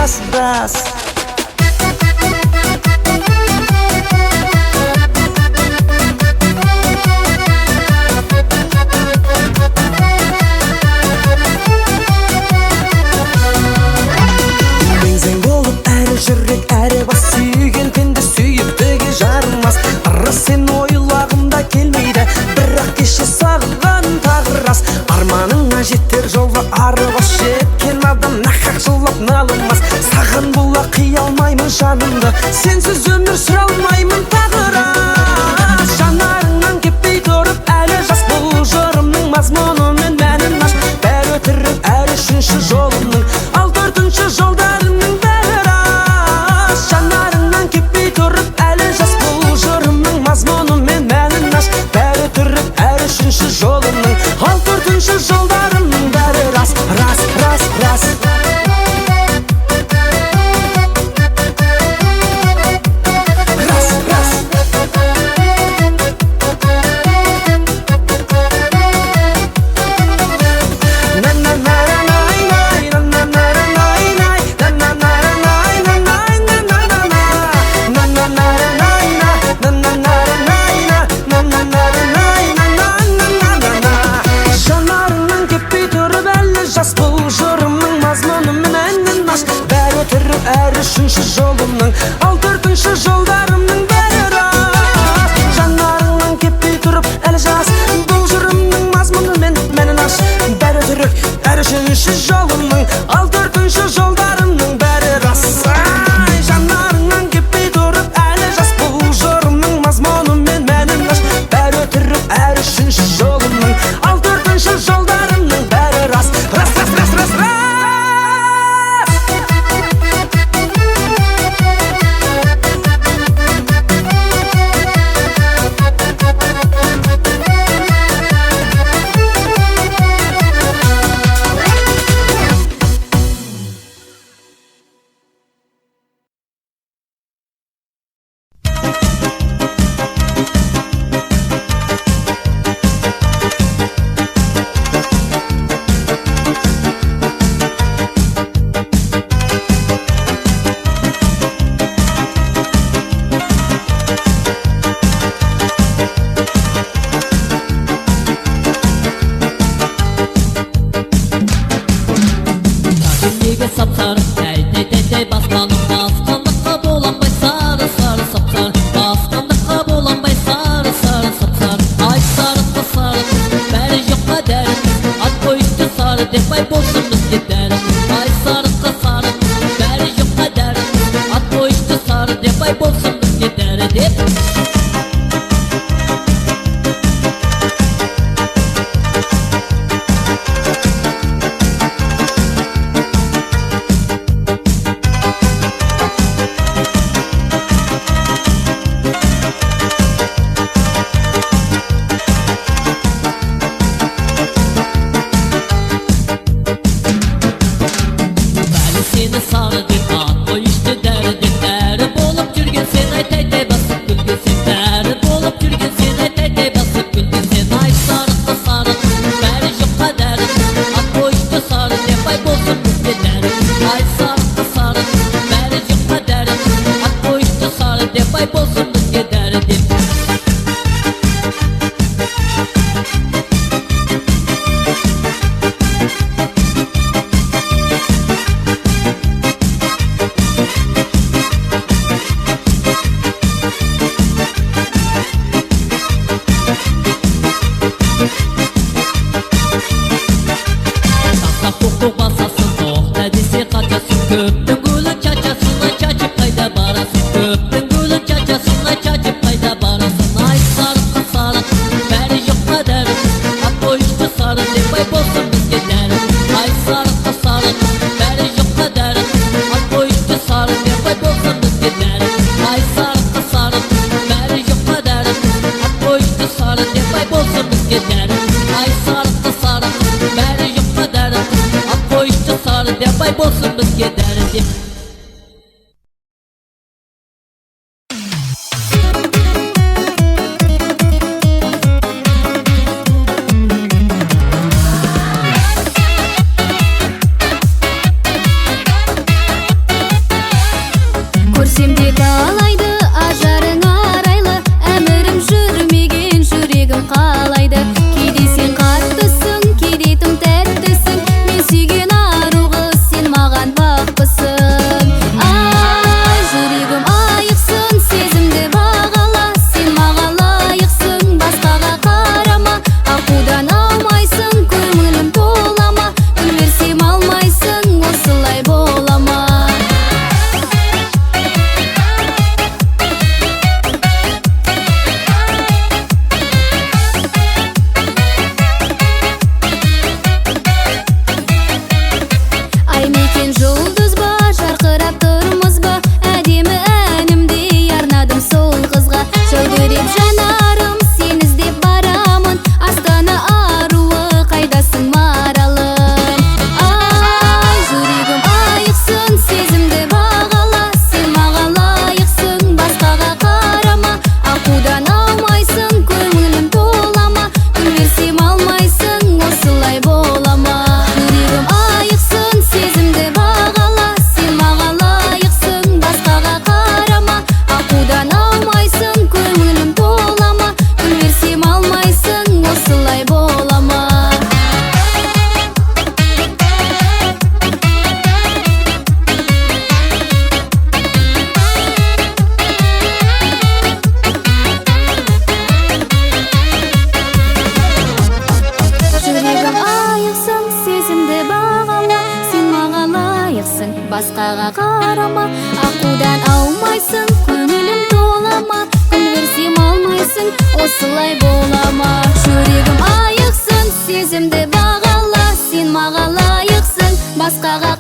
ras. Бензин болып әрі жүрек әрі бас сүйген пенде сүйіктіге жармас. Ыры сен ойлағымда келмейді, бірақ кеше сағынған тағы рас. Арманыңа жетер жолға ары бас, жеткен адам нақақ жылап налымас. Саған бола қия алмаймын жанымды, сенсіз өмір сүре алмаймын тағы рас. Жанарыңнан кеппей тұрып әлі жас, бұл жырымның мазмұны мен мәнін аш. Бәрі өтірік әрі үшінші жолымның, ал төртінші жолдарымның бәрі рас. Жанарыңнан кеппей тұрып әлі жас, бұл жырымның мазмұны мен мәнін аш. Бәрі өтірік әрі үшінші жолымның, ал төртінші жолдарымның бәрі рас. Рас, рас, рас. Бұл жырымның мазмұны мен әнін аш. Бәрі өтірік әрі үшінші жолымның, ал төртінші жолдарымның бәрі рас. Жанарыңнан кеппей тұрып әлі жас, бұл жырымның мазмұны мен мәнін аш. Бәрі өтірік әрі үшінші жолымның, ал төртінші жолдарымның бәрі рас. Жанарыңнан кеппей тұрып әлі жас, бұл жырымның мазмұны мен мәнін аш. Бәрі өтірік әрі үшінші жолымның, ал төртінші жолдарымның бәрі рас. Рас, рас, рас, рас, рас. Bolsun bizga dardi. басқаға қарама. Ақудан аумайсың, көңілім толама, гүл берсем алмайсың, осылай болама. Жүрегім айықсын, сезімді бағала, сен маға лайықсың, басқаға